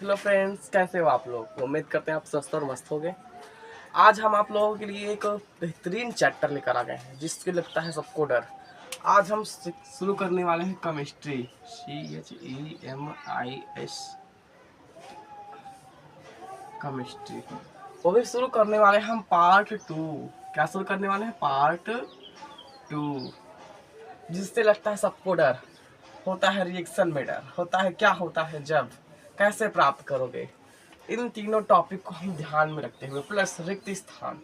Hello friends, कैसे हो आप लोग। उम्मीद करते हैं आप स्वस्थ और मस्त होंगे। आज हम आप लोगों के लिए एक बेहतरीन चैप्टर लेकर आ गए हैं जिसके लगता है सबको डर। आज हम शुरू करने वाले हैं केमिस्ट्री, CHEMIS, केमिस्ट्री। वो भी शुरू करने वाले हैं हम पार्ट 2। क्या शुरू करने वाले हैं? पार्ट 2, जिससे लगता है सबको डर। होता है रिएक्शन में डर, होता है क्या होता है जब, कैसे प्राप्त करोगे। इन तीनों टॉपिक को हम ध्यान में रखते हुए प्लस रिक्त स्थान,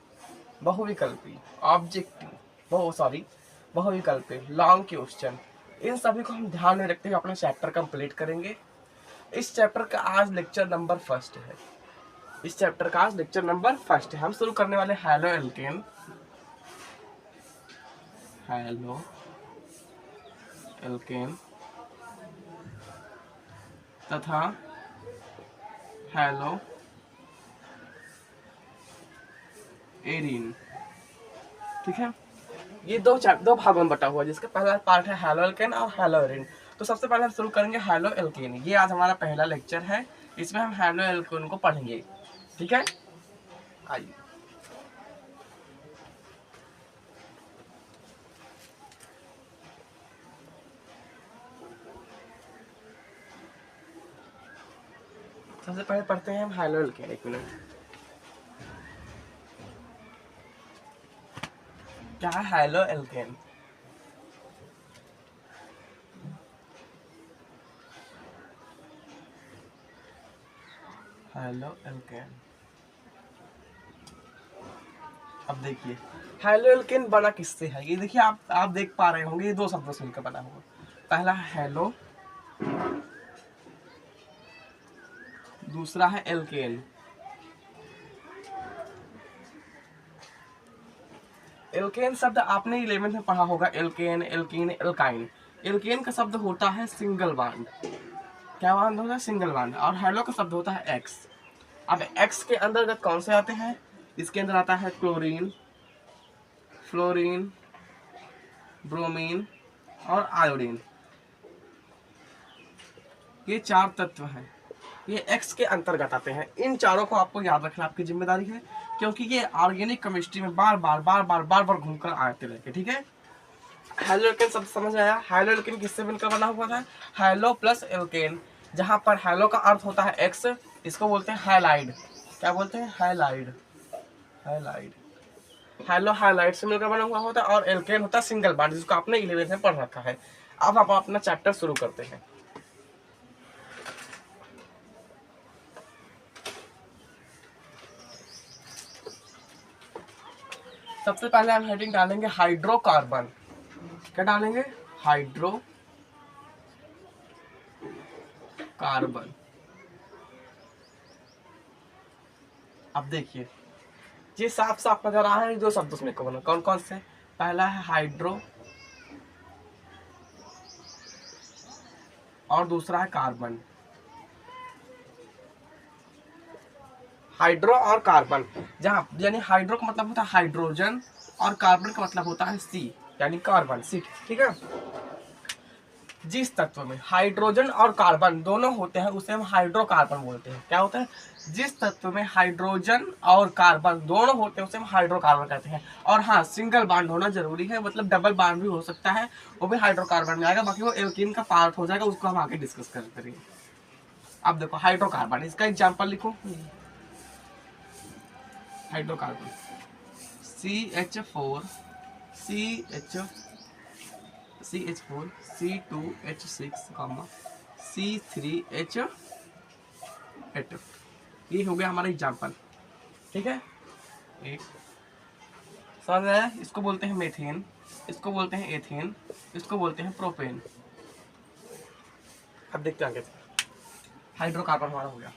बहुविकल्पी, ऑब्जेक्टिव, बहुविकल्पी, लॉन्ग क्वेश्चन, इन सभी को हम ध्यान में रखते हुए अपना चैप्टर कंप्लीट करेंगे। इस चैप्टर का आज लेक्चर नंबर फर्स्ट है। हम शुरू करने वाले हेलो एल्केन, तथा हेलो एरिन। ठीक है, ये दो भागों में बटा हुआ है, जिसका पहला पार्ट है हेलो एल्केन और हेलो एरिन। तो सबसे पहले हम शुरू करेंगे हेलो एल्केन। ये आज हमारा पहला लेक्चर है, इसमें हम हेलो एल्केन को पढ़ेंगे। ठीक है, आइए। सबसे पहले पढ़ते हैं हम हेलो एल्केन। एक मिनट, क्या है हेलो एल्केन? हेलो एल्केन, अब देखिए हेलो एल्केन बना किससे है। ये देखिए, आप देख पा रहे होंगे, ये दो शब्दों से मिलकर बना हुआ। पहला है हेलो, दूसरा है एल्केन। एल्केन शब्द आपने 11th में पढ़ा होगा। Alkene, alkene, alkyne. एल्केन का शब्द होता है सिंगल बॉन्ड। क्या बॉन्ड होता है? Single bond. और हेलो का शब्द होता है एक्स। अब एक्स के अंतर्गत कौन से आते हैं? इसके अंदर आता है क्लोरीन, फ्लोरीन, ब्रोमीन और आयोडीन। ये चार तत्व हैं, ये एक्स के अंतर्गत आते हैं। इन चारों को आपको याद रखना आपकी जिम्मेदारी है, क्योंकि ये ऑर्गेनिक केमिस्ट्री में बार बार घूमकर आते रहते। ठीक है, हेलो एल्केन शब्द समझ आया? हेलो एल्केन किससे मिलकर बना हुआ था? Halo plus alkane. जहां पर हेलो का अर्थ होता है एक्स, इसको बोलते हैं हैलाइड। क्या बोलते हैं? हैलाइड। हेलो हैलाइड से मिलकर बना हुआ होता है, और एल्केन होता है सिंगल बॉन्ड, जिसको आपने 11th में पढ़ रखा है। अब आप अपना चैप्टर शुरू करते हैं। सबसे पहले हम हेडिंग डालेंगे हाइड्रोकार्बन। क्या डालेंगे? हाइड्रोकार्बन। अब देखिए, ये साफ साफ नजर आ रहा है, दो शब्दों में कौन कौन से? पहला है हाइड्रो और दूसरा है कार्बन। हाइड्रो और कार्बन, जहां यानी हाइड्रो का मतलब होता है हाइड्रोजन और कार्बन का मतलब होता है सी, यानी कार्बन सी। ठीक है, जिस तत्व में हाइड्रोजन और कार्बन दोनों होते हैं उसे हम हाइड्रोकार्बन बोलते हैं। क्या होता है? जिस तत्व में हाइड्रोजन और कार्बन दोनों होते हैं उसे हम हाइड्रोकार्बन कहते हैं। और हाँ, सिंगल बॉन्ड होना जरूरी है, मतलब डबल बॉन्ड भी हो सकता है, वो भी हाइड्रोकार्बन में आएगा। बाकी वो एल्कीन का पार्ट हो जाएगा, उसको हम आगे डिस्कस करेंगे। अब देखो हाइड्रोकार्बन, इसका एग्जाम्पल लिखो। Hydrocarbon CH4 C2H6 C3H8। ये हो गया हमारा एग्जाम्पल। ठीक है, एक समझ आया? इसको बोलते हैं मेथेन, इसको बोलते हैं एथेन, इसको बोलते हैं प्रोपेन। अब देखते हैं आगे। हाइड्रोकार्बन हमारा हो गया।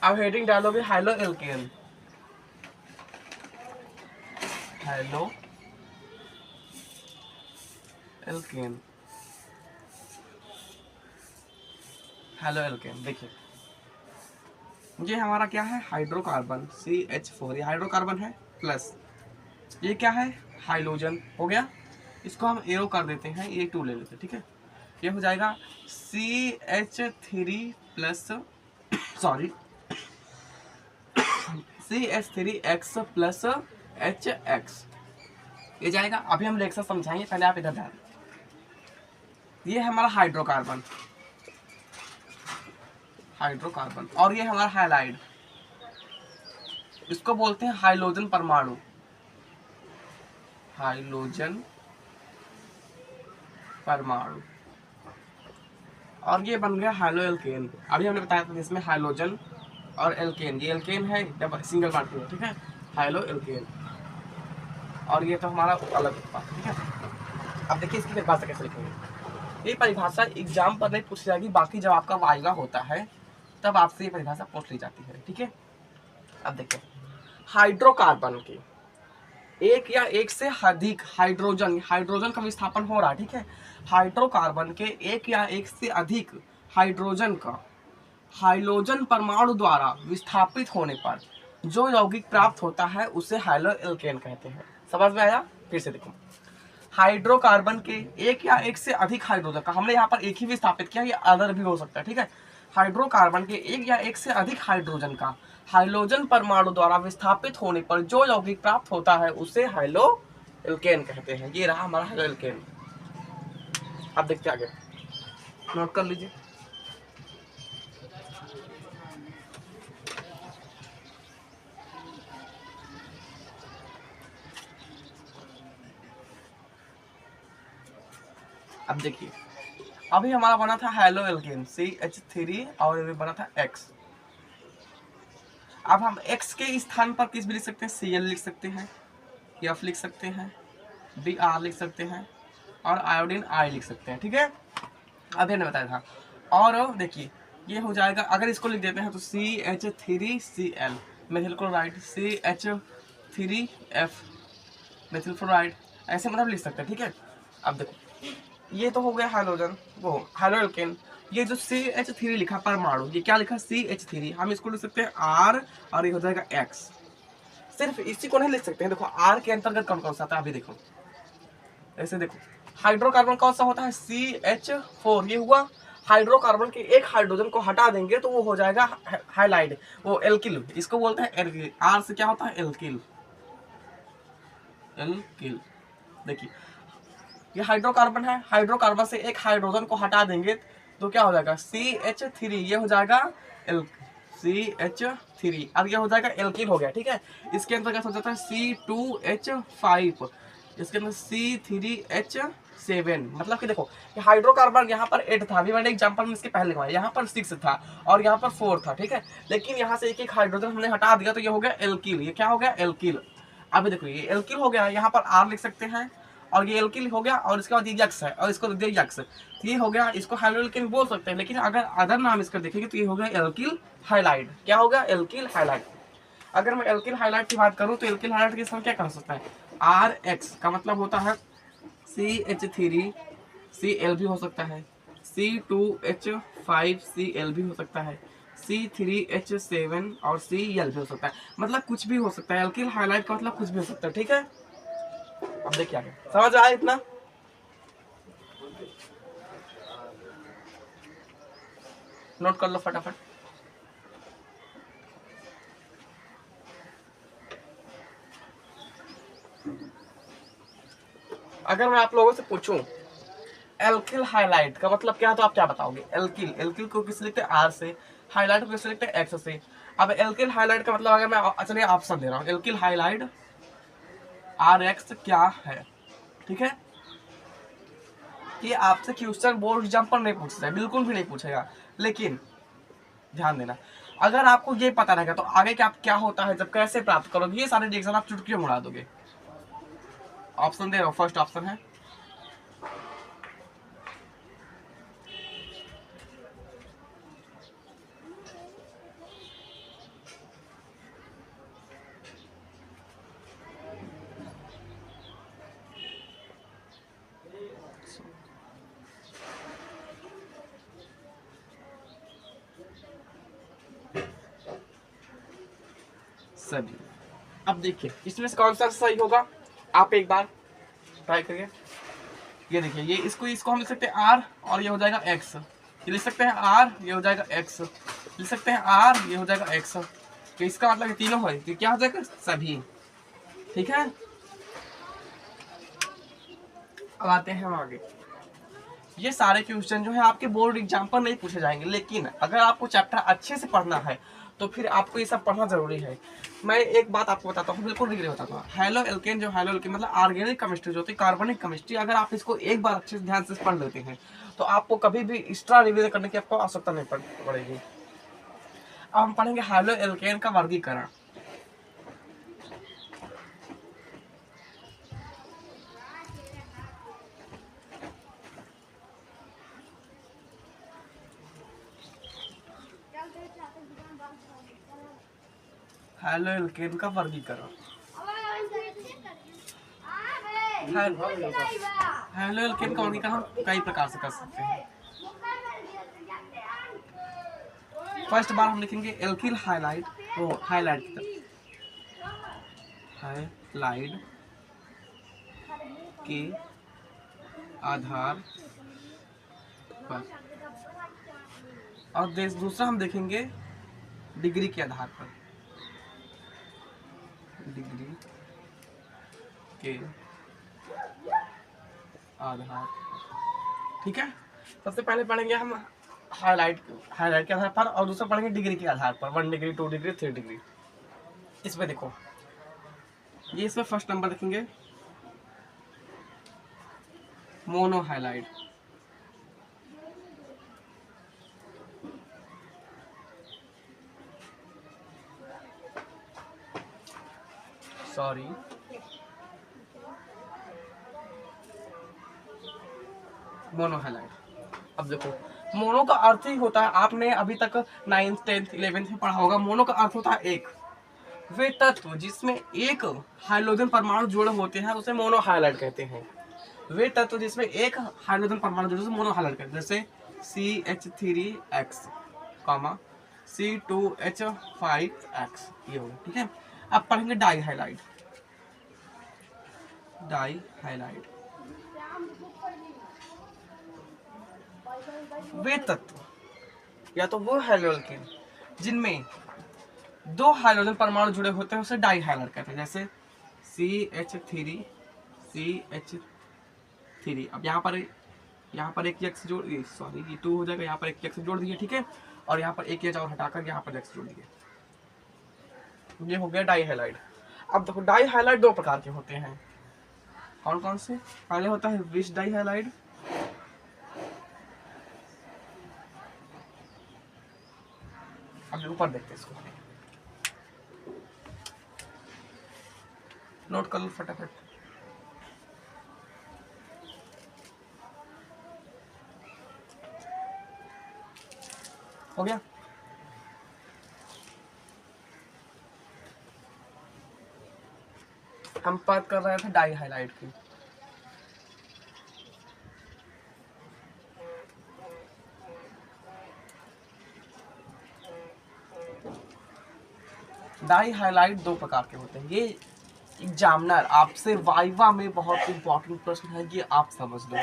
अब हेडिंग डालोगे halo alkane. Halo alkane, halo alkane. देखिए, ये हमारा क्या है? हाइड्रोकार्बन CH4, ये हाइड्रोकार्बन है, प्लस ये क्या है? हाइड्रोजन हो गया। इसको हम एरो कर देते हैं, ये 2 ले लेते हैं, ठीक है। ये हो जाएगा CH3 plus sorry CH3X plus HX, ये जाएगा। अभी हम रिएक्शन समझाएंगे, पहले आप इधर ध्यान। ये है हमारा हाइड्रोकार्बन, हाइड्रोकार्बन, और ये हमारा हाइलाइड, इसको बोलते हैं हाइड्रोजन परमाणु, हाइड्रोजन परमाणु। और ये बन गया हाइलो एल्केन। अभी हमने बताया था इसमें हाइड्रोजन और एल्केन, ये एल्केन है जब सिंगल पार्टिकल है, ठीक है, हाइलो एल्केन। और ये तो हमारा अलग बात, ठीक है। अब देखिए इसकी परिभाषा कैसे लिखेंगे। ये परिभाषा एग्जाम पर नहीं पूछी जाएगी, बाकी जब आपका वाइवा होता है तब आपसे ये परिभाषा पूछ ली जाती है, ठीक है। अब देखिए हाइड्रोकार्बन की एक या एक से अधिक हाइड्रोजन, हाइड्रोजन का विस्थापन हो रहा है, ठीक है। हाइड्रोकार्बन के एक या एक से अधिक हाइड्रोजन का हाइड्रोजन परमाणु द्वारा विस्थापित होने पर जो यौगिक प्राप्त होता है उसे हाइलो एल्केन कहते हैं। समझ में आया? फिर से देखो, हाइड्रोकार्बन के एक या एक से अधिक हाइड्रोजन का, हमने यहाँ पर एक ही विस्थापित किया, ये अदर भी हो सकता है, ठीक है। हाइड्रोकार्बन के एक या एक से अधिक हाइड्रोजन का हाइड्रोजन परमाणु द्वारा विस्थापित होने पर जो यौगिक प्राप्त होता है उसे हाइलो एल्केन कहते हैं। ये रहा हमारा हाइलो एल्केन। अब देखते आगे, नोट कर लीजिए। अब देखिए, अभी हमारा बना था हाइलो एल्केन CH3 और ये बना था X। अब हम X के स्थान पर किस भी लिख सकते हैं, Cl लिख सकते हैं, F लिख सकते हैं, Br लिख सकते हैं और आयोडीन I लिख सकते हैं, ठीक है। अभी हमने बताया था। और देखिए ये हो जाएगा, अगर इसको लिख देते हैं तो CH3Cl methyl chloride, CH3F methyl fluoride, ऐसे मतलब लिख सकते हैं, ठीक है। अब देखो ये तो हो गया हाइड्रोजन, वो हाइलो एल्केन। ये जो CH3 लिखा परमाणु, ये क्या लिखा CH3, हम इसको लिख सकते हैं R और ये हो जाएगा X। सिर्फ इसी को नहीं लिख सकते हैं, देखो R के अंतर्गत कौन कौन सा आता है अभी देखो। ऐसे देखो हाइड्रोकार्बन कौन सा होता है CH4, ये हुआ हाइड्रोकार्बन के एक हाइड्रोजन को हटा देंगे तो वो हो जाएगा हाइलाइड, वो एल्किल, इसको बोलते हैं एल्किल। R से क्या होता है एल्किल, एल्किल। देखिए ये हाइड्रोकार्बन है, हाइड्रोकार्बन से एक हाइड्रोजन को हटा देंगे तो क्या हो जाएगा CH3, ये हो जाएगा CH3, अब ये हो जाएगा एल्किल हो गया, ठीक है। इसके अंतर्गत हो जाता है C2H5, इसके अंदर C3H7। मतलब कि देखो ये हाइड्रोकार्बन यहाँ पर 8 था, अभी मैंने एग्जांपल में इसके पहले लिखवाया, यहाँ पर 6 था और यहाँ पर 4 था, ठीक है। लेकिन यहाँ से एक एक हाइड्रोजन हमने हटा दिया तो ये हो गया एल्किल, ये क्या हो गया एल्किल। अभी देखो ये एल्किल हो गया, यहाँ पर R लिख सकते हैं और ये एल्किल हो गया, और इसके बाद ये यक्स है और इसको दे यक्स, ये हो गया, इसको हाइलो एल्किल बोल सकते हैं। लेकिन अगर अदर नाम इसका देखेंगे तो ये हो गया एल्किल हाइलाइड। क्या हो गया एल्किल हाइलाइड। अगर मैं एल्किल हाइलाइड की बात करूं तो एल्किल हाइलाइड के साथ क्या कर सकता है, RX का मतलब होता है CH3Cl भी हो सकता है, C2H5Cl भी हो सकता है, C3H7 और Cl भी हो सकता है, मतलब कुछ भी हो सकता है। एल्किल हाइलाइड का मतलब कुछ भी हो सकता है, ठीक है। अब देखिए आगे, समझ आया इतना? नोट कर लो फटाफट। अगर मैं आप लोगों से पूछूं एल्किल हाइलाइट का मतलब क्या है तो आप क्या बताओगे? एल्किल, एल्किल को किस लिखते हैं R से, हाइलाइट को किस लिखते हैं X से। अब एल्किल हाइलाइट का मतलब अगर मैं चलिए ऑप्शन दे रहा हूँ, एल्किल हाइलाइट RX क्या है, ठीक है। ये आपसे क्वेश्चन बोर्ड एग्जाम पर नहीं पूछता है, बिल्कुल भी नहीं पूछेगा। लेकिन ध्यान देना, अगर आपको ये पता रहेगा तो आगे क्या होता है, जब कैसे प्राप्त करोगे, ये सारे रिएक्शन आप चुटकियों में उड़ा दोगे। ऑप्शन दे रहा हूँ, फर्स्ट ऑप्शन है सभी। अब देखिए इसमें से कौन सा सही होगा, आप एक बार ट्राई करिए। ये देखिए, ये इसको हम लिख सकते हैं आर और ये हो जाएगा एक्स, ये लिख सकते हैं आर, ये हो जाएगा एक्स, लिख सकते हैं आर, ये हो जाएगा एक्स। तो इसका मतलब ये तीनों है तो क्या हो जाएगा सभी। ठीक है, अब आते हैं हम आगे। ये सारे क्वेश्चन जो है आपके बोर्ड एग्जाम पर नहीं पूछे जाएंगे, लेकिन अगर आपको चैप्टर अच्छे से पढ़ना है तो फिर आपको ये सब पढ़ना जरूरी है। मैं एक बात आपको बताता हूँ, बिल्कुल डिग्री बताता हूँ। हेलो एल्केन, जो हेलो एल्केन मतलब ऑर्गेनिक केमिस्ट्री जो होती है, कार्बनिक केमिस्ट्री, अगर आप इसको एक बार अच्छे से ध्यान से पढ़ लेते हैं तो आपको कभी भी एक्स्ट्रा रिवीजन करने की आपको आवश्यकता नहीं पड़ेगी। अब हम पढ़ेंगे हेलो एल्केन का वर्गीकरण। हेलो एल्केन का वर्गीकरण। हेलो एल्केन का वर्गीकरण हम कई प्रकार से कर सकते हैं। फर्स्ट बार हम लिखेंगे एल्किल हाइलाइड, वो हाइलाइड के आधार पर, और दूसरा हम देखेंगे डिग्री के आधार पर, डिग्री के आधार। ठीक है, सबसे पहले पढ़ेंगे हम हाइलाइट के आधार पर, और दूसरा पढ़ेंगे डिग्री के आधार पर, 1 डिग्री 2 डिग्री 3 डिग्री। इसमें देखो, ये इसमें फर्स्ट नंबर देखेंगे mono highlight, sorry mono highlight. अब देखो, मोनो का अर्थ ही होता है, आपने अभी तक 9th 10th 11th में पढ़ा होगा, मोनो का अर्थ होता है एक। वे तत्व जिसमें एक हाइड्रोजन परमाणु जुड़े होते हैं उसे मोनो हाइलाइट कहते हैं। वे तत्व जिसमें एक हाइड्रोजन परमाणु जुड़े मोनो हाइलाइट कहते हैं, जैसे CH3X, C2H5X, ये होगा। ठीक है, अब पढ़ेंगे डाई हाइलाइट। डाई हाइलाइट वे तत्व या तो वो हेलो एल्केन जिनमें 2 हाइड्रोजन परमाणु जुड़े होते हैं उसे डाई हाइलाइट कहते हैं, जैसे CH3। अब यहाँ पर एक एक्स जोड़ दिए, सॉरी ये 2 हो जाएगा, यहाँ पर एक एक्स जोड़ दिए। ठीक है, और यहाँ पर एक एच और हटाकर यहाँ पर एक्स जोड़ दिए, ये हो गया डाई हाइलाइट। अब देखो, डाई हाइलाइट 2 प्रकार के होते हैं, कौन कौन से? पहले होता है विश डाई हाइलाइट, अब ऊपर देखते हैं, इसको नोट कर लो फटाफट। हो गया, हम बात कर रहे थे डाई हाइलाइट की। डाई हाइलाइट 2 प्रकार के होते हैं। ये एग्जामिनर आपसे वाइवा में बहुत इंपॉर्टेंट प्रश्न है, ये आप समझ लो।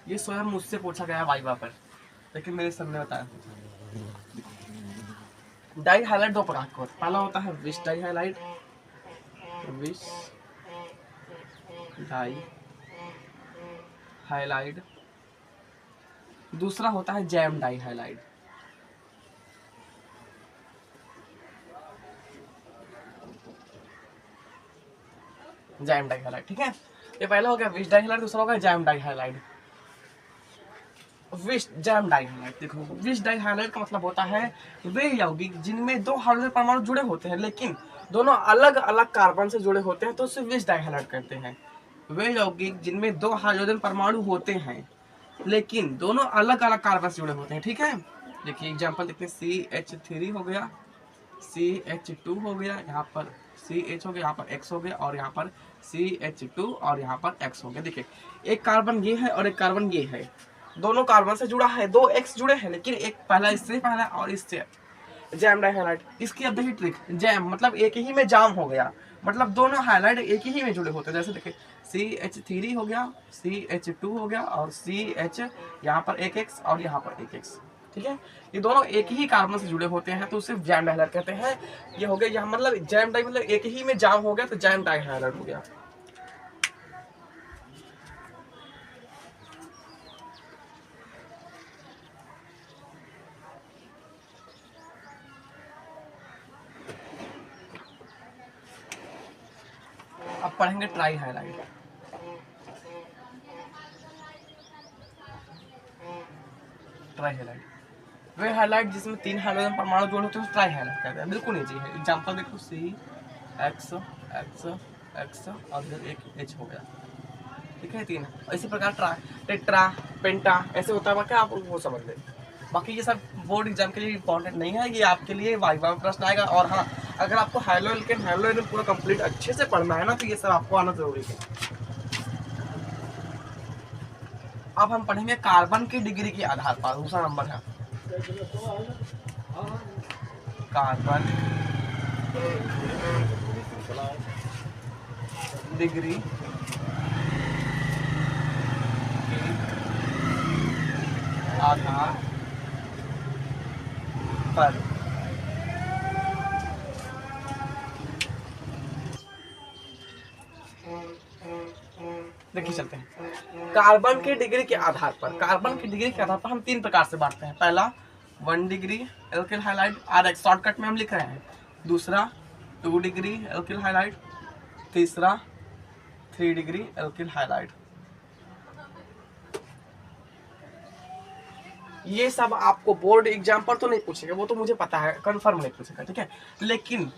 ये स्वयं मुझसे पूछा गया वाइवा पर, लेकिन मेरे सर ने बताया। डाई हाइलाइट 2 प्रकार के होते हैं। पहला होता है vic dihalide, vic dihalide. दूसरा होता है gem dihalide. Gem dihalide, ठीक है, ये पहला हो गया विश डाई हाइलाइट, दूसरा हो गया gem dihalide. Vic gem dihalide, देखो विश डाई हाइलाइट का मतलब होता है वे यौगिक जिनमें 2 हाइड्रोजन परमाणु जुड़े होते हैं लेकिन दोनों अलग अलग कार्बन से जुड़े होते हैं तो उसे विश डाई हाइलाइट कहते हैं। वे यौगिक जिनमें 2 हाइड्रोजन परमाणु होते हैं लेकिन दोनों अलग अलग कार्बन से जुड़े होते हैं। ठीक है, देखिए एग्जांपल देखते हैं, CH3 हो गया, CH2 हो गया, यहाँ पर CH हो गया, यहाँ पर X हो गया, और यहाँ पर CH2 और यहाँ पर X हो गया। देखिए एक कार्बन ये है और एक कार्बन ये है, दोनों कार्बन से जुड़ा है, 2 X जुड़े हैं लेकिन एक पहला इससे पहला और इससे। जैम डाई हाइलाइट, इसकी अब देखिए ट्रिक, जैम मतलब एक ही में जाम हो गया, मतलब दोनों हाईलाइट एक ही में जुड़े होते हैं। जैसे देखिए CH3 हो गया, CH2 हो गया और CH यहाँ पर एक X और यहाँ पर एक X, ठीक है। ये दोनों एक ही कार्बन से जुड़े होते हैं तो उसे जैम हाइलाइट कहते हैं। ये हो गया यहाँ मतलब जैम डाई मतलब एक ही में जाम हो गया तो जैम डाई हाइलाइट हो गया। अब पढ़ेंगे ट्राई हाइलाइट। ट्राई हाइलाइट वे हाइलाइट जिसमें 3 हाइड्रोजन परमाणु जोड़ होते हैं ट्राई हाइलाइट कहते हैं। बिल्कुल इजी है। एग्जांपल देखो CX और इधर एक H हो गया, ठीक है 3। इसी प्रकार टेट्रा पेंटा ऐसे होता है, बाकी आप वो समझ लें। बाकी ये सब बोर्ड एग्जाम के लिए इंपॉर्टेंट नहीं है, ये आपके लिए वाइवा में प्रश्न आएगा। और हाँ, अगर आपको हाइलो पूरा कंप्लीट अच्छे से पढ़ना है ना तो ये सब आपको आना जरूरी है। अब हम पढ़ेंगे कार्बन की डिग्री के आधार पर। दूसरा नंबर है कार्बन डिग्री के आधार पर देखिए चलते हैं। कार्बन के डिग्री के आधार पर, कार्बन की डिग्री के आधार पर हम 3 प्रकार से बांटते हैं। पहला 1 degree alkyl highlight, RX shortcut में हम लिख रहे हैं। दूसरा 2 डिग्री एल्किल हाइलाइट, तीसरा 3 डिग्री एल्किल हाइलाइट। ये सब आपको बोर्ड एग्जाम पर तो नहीं पूछेगा, वो तो मुझे पता है, कंफर्म नहीं पूछेगा, ठीक है। लेकिन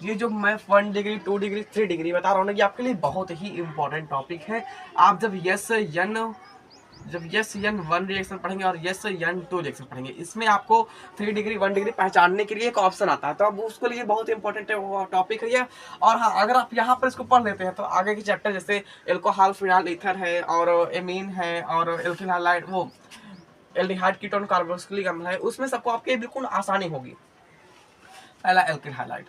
ये जो मैं 1 डिग्री 2 डिग्री 3 डिग्री बता रहा हूँ ना, ये आपके लिए बहुत ही इंपॉर्टेंट टॉपिक है। आप जब यस यन 1 रिएक्शन पढ़ेंगे और यस यन 2 रिएक्शन पढ़ेंगे, इसमें आपको 3 डिग्री 1 डिग्री पहचानने के लिए एक ऑप्शन आता है, तो अब उसके लिए बहुत इंपॉर्टेंट टॉपिक है ये। और हाँ, अगर आप यहाँ पर इसको पढ़ लेते हैं तो आगे के चैप्टर जैसे एल्कोहल फिनाइल ईथर है और एमीन है और एल्किल हाइलाइट वो एल्डिहाइड कीटोन कार्बोक्सिलिक अम्ल है, उसमें सबको आपके बिल्कुल आसानी होगी। पहला एल्किल हाइलाइट,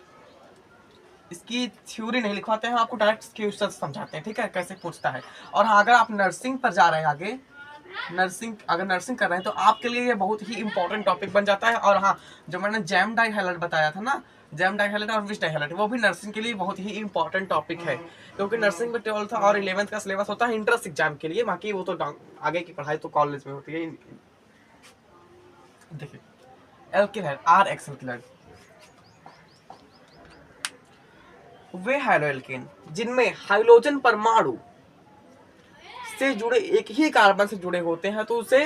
इसकी थ्योरी नहीं लिखवाते हैं, आपको डायरेक्ट क्वेश्चन समझाते हैं, ठीक है, कैसे पूछता है। और हाँ, अगर आप नर्सिंग पर जा रहे हैं आगे, अगर नर्सिंग कर रहे हैं तो आपके लिए ये बहुत ही इंपॉर्टेंट टॉपिक बन जाता है। और हाँ, जो मैंने जैम डाई हाइलाइट बताया था ना, जैम डाई हाइलाइट और विश डाई हाइलाइट, वो भी नर्सिंग के लिए बहुत ही इंपॉर्टेंट टॉपिक है, क्योंकि नर्सिंग में 12th और 11th का सिलेबस होता है इंट्रेंस एग्जाम के लिए, बाकी वो तो आगे की पढ़ाई तो कॉलेज में होती है। देखिए एल्किल RX एल्किल, वे हाइड्रोएल्केन जिनमें हाइड्रोजन परमाणु से जुड़े एक ही कार्बन से जुड़े होते हैं तो उसे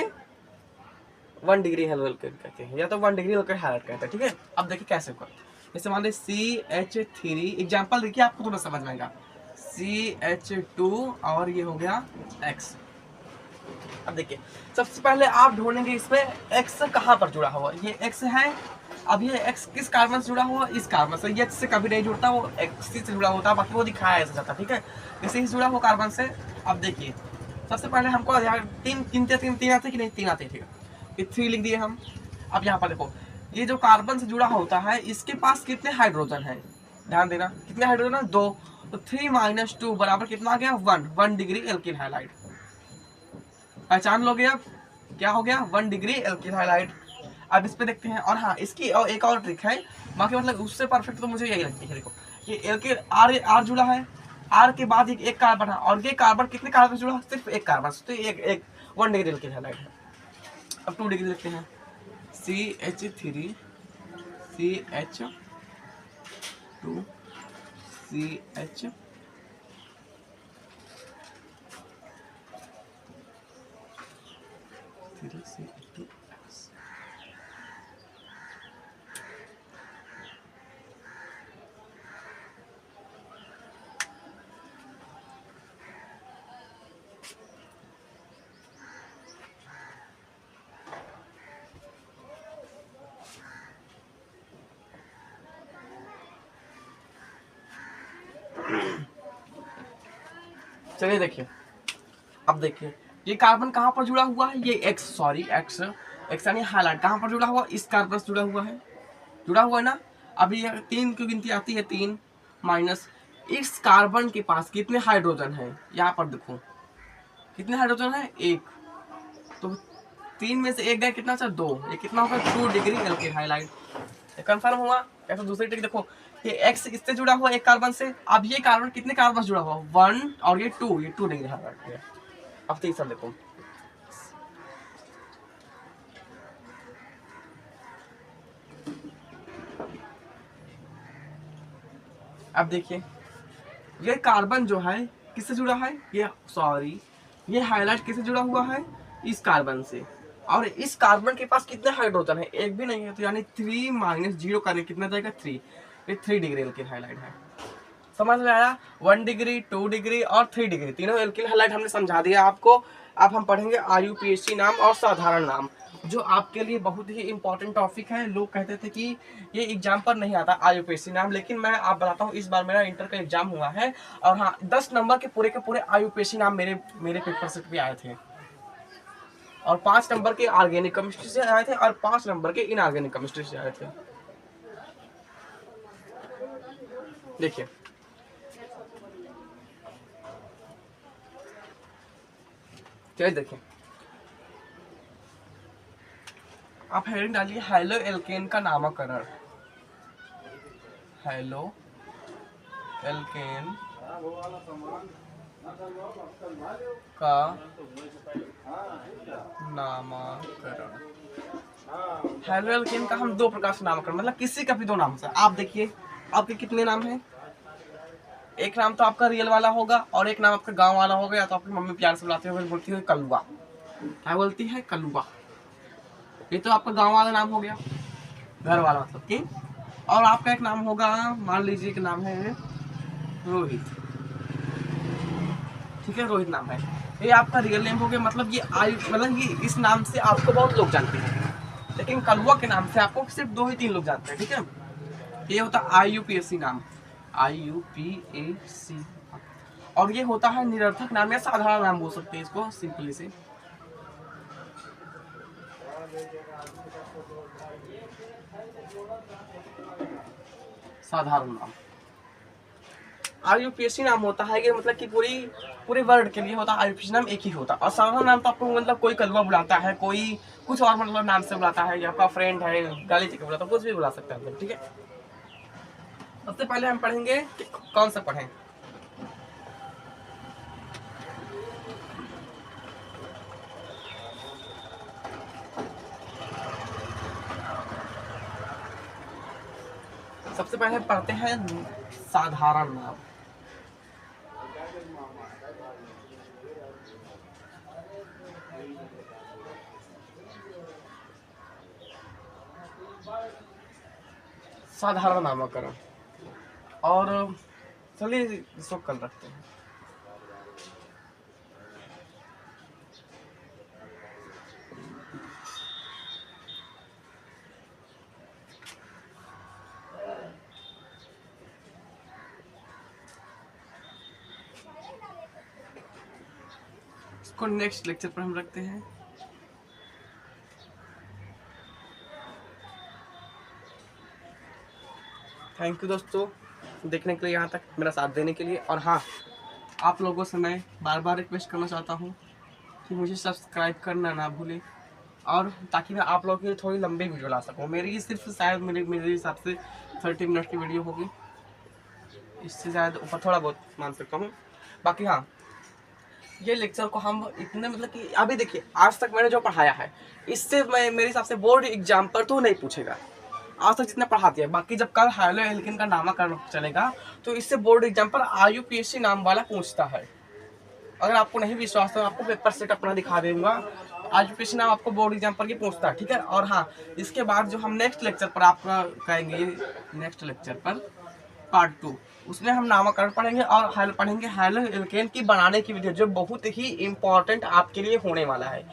1 डिग्री हाइड्रोएल्केन कहते हैं, या तो 1 डिग्री एल्किल हाइलाइट कहते हैं, ठीक है। अब देखिए कैसे होगा। जैसे मान लीजिए CH3, एग्जांपल देखिए आपको थोड़ा समझ में आएगा, CH2 और ये हो गया X। अब देखिए सबसे पहले आप ढूंढेंगे इसमें X कहाँ पर जुड़ा हुआ, ये X है। अब ये X किस कार्बन से जुड़ा हुआ, इस कार्बन से। ये H से कभी नहीं जुड़ता, वो X से जुड़ा होता है, बाकी वो दिखाया ऐसा जाता है, ठीक है, इसी से जुड़ा हुआ कार्बन से। अब देखिए सबसे पहले हमको तीन आते कि नहीं, 3 आते, ठीक है, ये 3 लिख दिए हम। अब यहाँ पर देखो, ये जो कार्बन से जुड़ा होता है इसके पास कितने हाइड्रोजन है, ध्यान देना, कितने हाइड्रोजन है, 2, तो 3 - 2 बराबर कितना आ गया, 1 डिग्री एल्किल हाइलाइट। पहचान लोगे अब क्या हो गया, 1 डिग्री एल्किल हाइलाइट। अब इस पे देखते हैं। और हाँ, इसकी एक और ट्रिक है, बाकी मतलब उससे परफेक्ट तो मुझे यही लगती है। देखो ये एल्किल R जुड़ा है, R के बाद एक कार्बन है, और ये कार्बन कितने कार्बन से जुड़ा है, सिर्फ एक कार्बन से, तो एक 1 डिग्री एल्किल हाइलाइट है। अब 2 डिग्री लिखते हैं, CH3 CH2 CH CH2। चलिए देखिए, अब देखिए ये कार्बन कहाँ पर जुड़ा हुआ है, ये X यानी हाइलाइट कहाँ पर जुड़ा हुआ, इस कार्बन से जुड़ा हुआ है ना। अभी ये 3 की गिनती आती है, 3 - इस कार्बन के पास कितने हाइड्रोजन है, यहाँ पर देखो कितने हाइड्रोजन है, एक, तो 3 में से 1 गया, कितना सा 2, ये कितना होगा 2 डिग्री एल्केन हाइलाइट। कंफर्म हुआ। या तो दूसरी ट्रिक देखो, ये एक्स इससे जुड़ा हुआ एक कार्बन से, अब ये कार्बन कितने कार्बन से जुड़ा हुआ 1 और ये 2 डिग्री हाइलाइट। अब तीसरा देखो, अब देखिए ये कार्बन जो है किससे जुड़ा है, ये हाइलाइट किससे जुड़ा हुआ है, इस कार्बन से, और इस कार्बन के पास कितने हाइड्रोजन है, एक भी नहीं है, तो यानी 3 - 0 करने कितना जाएगा 3, ये 3 डिग्री एल्केन हाइलाइट है। समझ में आया, 1 डिग्री 2 डिग्री और 3 डिग्री तीनों एल्केन हाइलाइट हमने समझा दिया आपको। अब हम पढ़ेंगे IUPAC नाम और साधारण नाम, जो आपके लिए बहुत ही इंपॉर्टेंट टॉपिक है। लोग कहते थे कि ये एग्जाम पर नहीं आता IUPAC नाम, लेकिन मैं आप बताता हूँ, इस बार मेरा इंटर का एग्जाम हुआ है और हाँ 10 नंबर के पूरे IUPAC नाम मेरे पेपर सेट पे आए थे, और 5 नंबर के ऑर्गेनिक केमिस्ट्री से आए थे और 5 नंबर के इनऑर्गेनिक केमिस्ट्री से आए थे। देखिए देखिए, आप हेडिंग डालिए हैलो एल्केन का नामकरण, हैलो एल्केन का नामकरण। हैलो एल्केन का हम 2 प्रकार से नामकरण, मतलब किसी का भी 2 नाम से। आप देखिए आपके कितने नाम हैं, एक नाम तो आपका रियल वाला होगा और एक नाम आपका गांव वाला होगा, या तो आपकी मम्मी प्यार से बुलाते हुए बोलती है कलुआ, क्या बोलती है कलुआ, ये तो आपका गांव वाला नाम हो गया, घर वाला मतलब कि। और आपका एक नाम होगा, मान लीजिए कि नाम है रोहित, ठीक है, रोहित नाम है, ये आपका रियल नेम हो गया, मतलब ये इस नाम से आपको बहुत लोग जानते हैं, लेकिन कलुआ के नाम से आपको सिर्फ 2 ही 3 लोग जानते हैं, ठीक है। ये होता है IUPAC नाम, IUPAC, और ये होता है निरर्थक नाम या साधारण नाम बोल सकते हैं इसको सिंपली से। साधारण नाम IUPAC नाम होता है कि मतलब कि पूरे वर्ल्ड के लिए होता है, IUPAC नाम एक ही होता है। और साधारण नाम तो आपको मतलब कोई कलवा बुलाता है, कोई कुछ और मतलब नाम से बुलाता है, या आपका फ्रेंड है गाली देकर बुलाता है, कुछ भी बुला सकता है, ठीक है। सबसे पहले हम पढ़ेंगे कि कौन सा पढ़ें, सबसे पहले पढ़ते हैं साधारण नाम। साधारण नामकरण, और चलिए इसको कल रखते हैं। इसको नेक्स्ट लेक्चर पर हम रखते हैं। थैंक यू दोस्तों देखने के लिए, यहाँ तक मेरा साथ देने के लिए। और हाँ, आप लोगों से मैं बार बार रिक्वेस्ट करना चाहता हूँ कि मुझे सब्सक्राइब करना ना भूलें, और ताकि मैं आप लोगों के लिए थोड़ी लंबी वीडियो ला सकूँ। मेरी सिर्फ शायद मेरे हिसाब से 30 मिनट की वीडियो होगी, इससे शायद ऊपर थोड़ा बहुत मान सकता हूँ। बाकी हाँ, ये लेक्चर को हम इतने मतलब कि अभी देखिए आज तक मैंने जो पढ़ाया है, इससे मेरे हिसाब से बोर्ड एग्जाम पर तो नहीं पूछेगा, आज तक जितना पढ़ा दिया। बाकी जब कल हैलो एल्केन का नामकरण चलेगा तो इससे बोर्ड एग्जाम पर IUPAC नाम वाला पूछता है। अगर आपको नहीं विश्वास तो आपको पेपर सेट अपना दिखा दूंगा, IUPAC नाम आपको बोर्ड एग्जाम पर ही पूछता है, ठीक है। और हाँ, इसके बाद जो हम नेक्स्ट लेक्चर पर आपका कहेंगे, नेक्स्ट लेक्चर पर पार्ट 2, उसमें हम नामकरण पढ़ेंगे और पढ़ेंगे हैलो एल्केन की बनाने की विधि, जो बहुत ही इंपॉर्टेंट आपके लिए होने वाला है।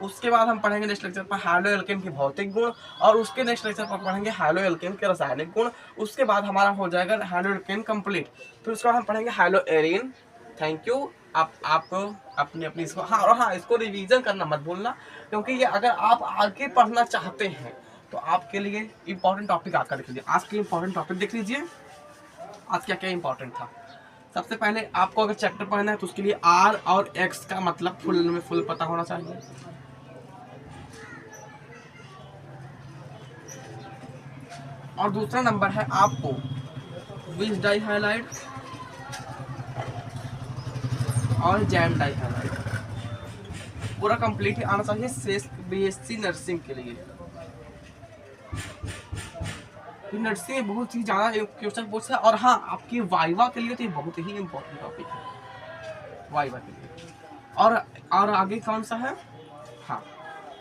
उसके बाद हम पढ़ेंगे नेक्स्ट लेक्चर पर हैलो एल्केन की भौतिक गुण, और उसके नेक्स्ट लेक्चर पर पढ़ेंगे हैलो एल्केन के रासायनिक गुण। उसके बाद हमारा हो जाएगा हैलो एल्केन कंप्लीट। फिर उसके बाद हम पढ़ेंगे हैलो एरीन। Thank you. आपको अपनी इसको हाँ इसको रिवीजन करना मत भूलना, क्योंकि ये अगर आप आगे पढ़ना चाहते हैं तो आपके लिए इंपॉर्टेंट टॉपिक आपका देख लीजिए। आज के इंपॉर्टेंट टॉपिक देख लीजिए, आज क्या क्या इंपॉर्टेंट था। सबसे पहले आपको अगर चैप्टर पढ़ना है तो उसके लिए आर और एक्स का मतलब फुल पता होना चाहिए। और दूसरा नंबर है आपको विच डाई हाइलाइट और जैम डाई हाइलाइट पूरा कंप्लीट आना चाहिए बीएससी नर्सिंग के लिए। नर्सिंग में बहुत ही ज़्यादा क्वेश्चन पूछता है। और हाँ, आपकी वाइवा के लिए तो ये बहुत ही इम्पोर्टेंट टॉपिक है वाइवा के लिए। और आगे कौन सा है? हाँ,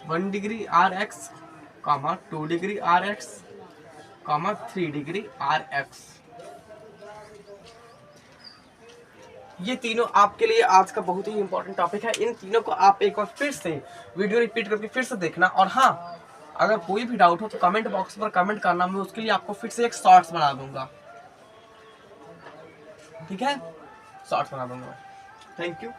1 degree R X, 2 degree R X, 3 degree R X. ये तीनों आपके लिए आज का बहुत ही इंपॉर्टेंट टॉपिक है। इन तीनों को आप एक बार फिर से वीडियो रिपीट करके फिर से देखना। और हाँ, अगर कोई भी डाउट हो तो कमेंट बॉक्स पर कमेंट करना, मैं उसके लिए आपको फिर से एक शॉर्ट्स बना दूंगा। ठीक है, शॉर्ट्स बना दूंगा। Thank you.